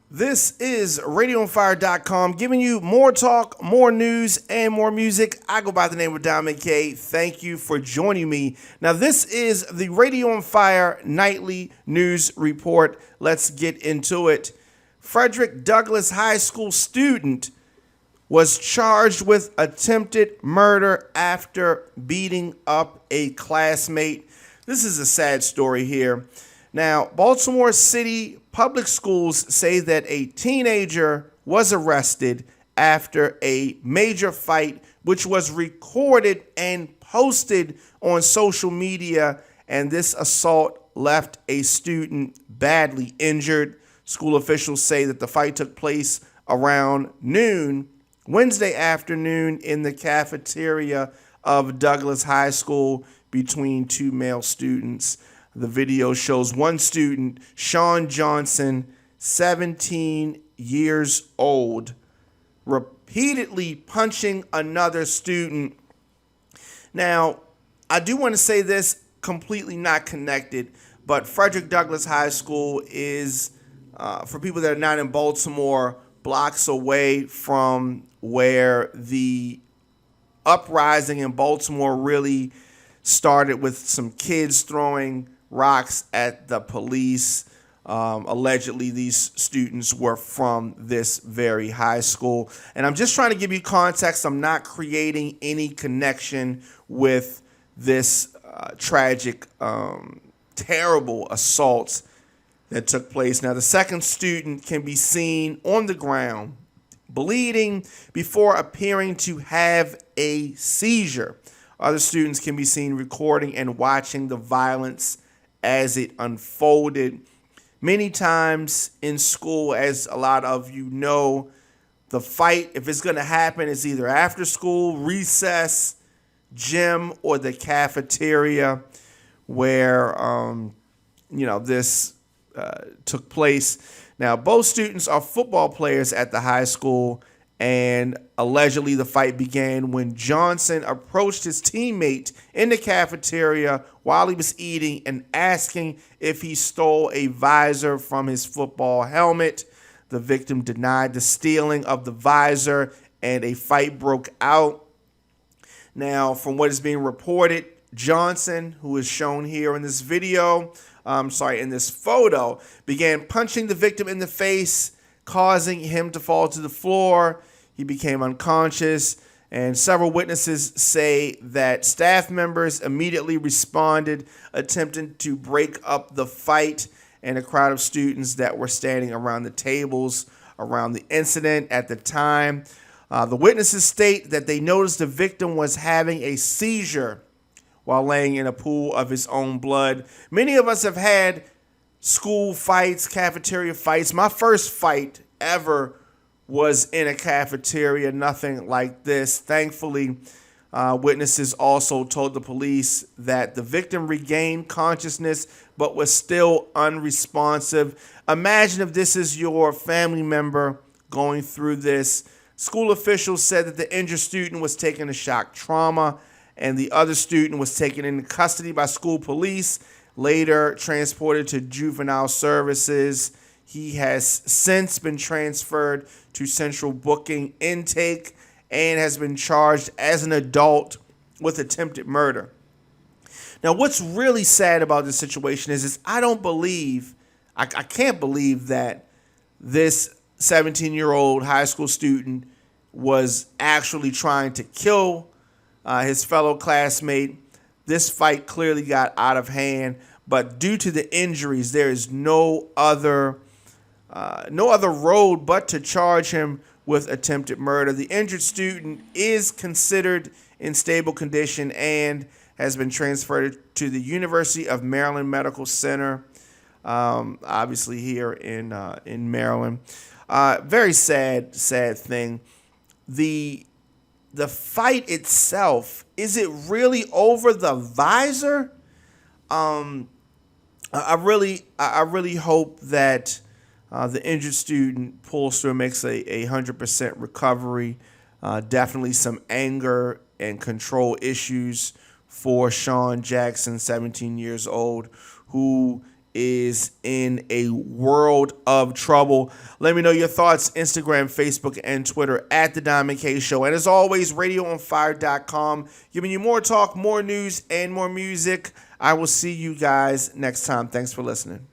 This is RadioOnFire.com giving you more talk, more news, and more music. I go by the name of Dominic K. Thank you for joining me. Now, this is the Radio on Fire Nightly News Report. Let's get into it. Frederick Douglass High School student was charged with attempted murder after beating up a classmate. This is a sad story here. Now, Baltimore City Public Schools say that a teenager was arrested after a major fight, which was recorded and posted on social media, and this assault left a student badly injured. School officials say that the fight took place around noon Wednesday afternoon in the cafeteria of Douglass High School between two male students. The video shows one student, Sean Johnson, 17 years old, repeatedly punching another student. Now, I do want to say this, completely not connected, but Frederick Douglass High School is, for people that are not in Baltimore, blocks away from where the uprising in Baltimore really started, with some kids throwing rocks at the police. Allegedly, these students were from this very high school. And I'm just trying to give you context. I'm not creating any connection with this tragic, terrible assault that took place. Now, the second student can be seen on the ground, bleeding before appearing to have a seizure. Other students can be seen recording and watching the violence as it unfolded. Many times in school, as a lot of you know, the fight, if it's going to happen, is either after school, recess, gym, or the cafeteria where, this took place. Now, both students are football players at the high school, and allegedly the fight began when Johnson approached his teammate in the cafeteria while he was eating and asking if he stole a visor from his football helmet. The victim denied the stealing of the visor, and a fight broke out. Now, from what is being reported, Johnson, who is shown here in this video, in this photo, began punching the victim in the face, causing him to fall to the floor. He became unconscious, and several witnesses say that staff members immediately responded, attempting to break up the fight, and a crowd of students that were standing around the tables around the incident at the time. The witnesses state that they noticed the victim was having a seizure while laying in a pool of his own blood. Many of us have had school fights, cafeteria fights. My first fight ever was in a cafeteria, nothing like this. Thankfully, witnesses also told the police that the victim regained consciousness but was still unresponsive. Imagine if this is your family member going through this. School officials said that the injured student was taken to shock trauma, and the other student was taken into custody by school police, later transported to juvenile services. He has since been transferred to central booking intake and has been charged as an adult with attempted murder. Now, what's really sad about this situation is I can't believe that this 17-year-old high school student was actually trying to kill his fellow classmate. This fight clearly got out of hand, but due to the injuries, there is no other road but to charge him with attempted murder. The injured student is considered in stable condition and has been transferred to the University of Maryland Medical Center, obviously here in Maryland. Very sad thing. The fight itself, is it really over the visor? I really hope that the injured student pulls through and makes a 100% recovery. Definitely some anger and control issues for Sean Jackson, 17 years old, who is in a world of trouble. Let me know your thoughts. Instagram, Facebook, and Twitter at The Diamond K Show. And as always, radioonfire.com, giving you more talk, more news, and more music. I will see you guys next time. Thanks for listening.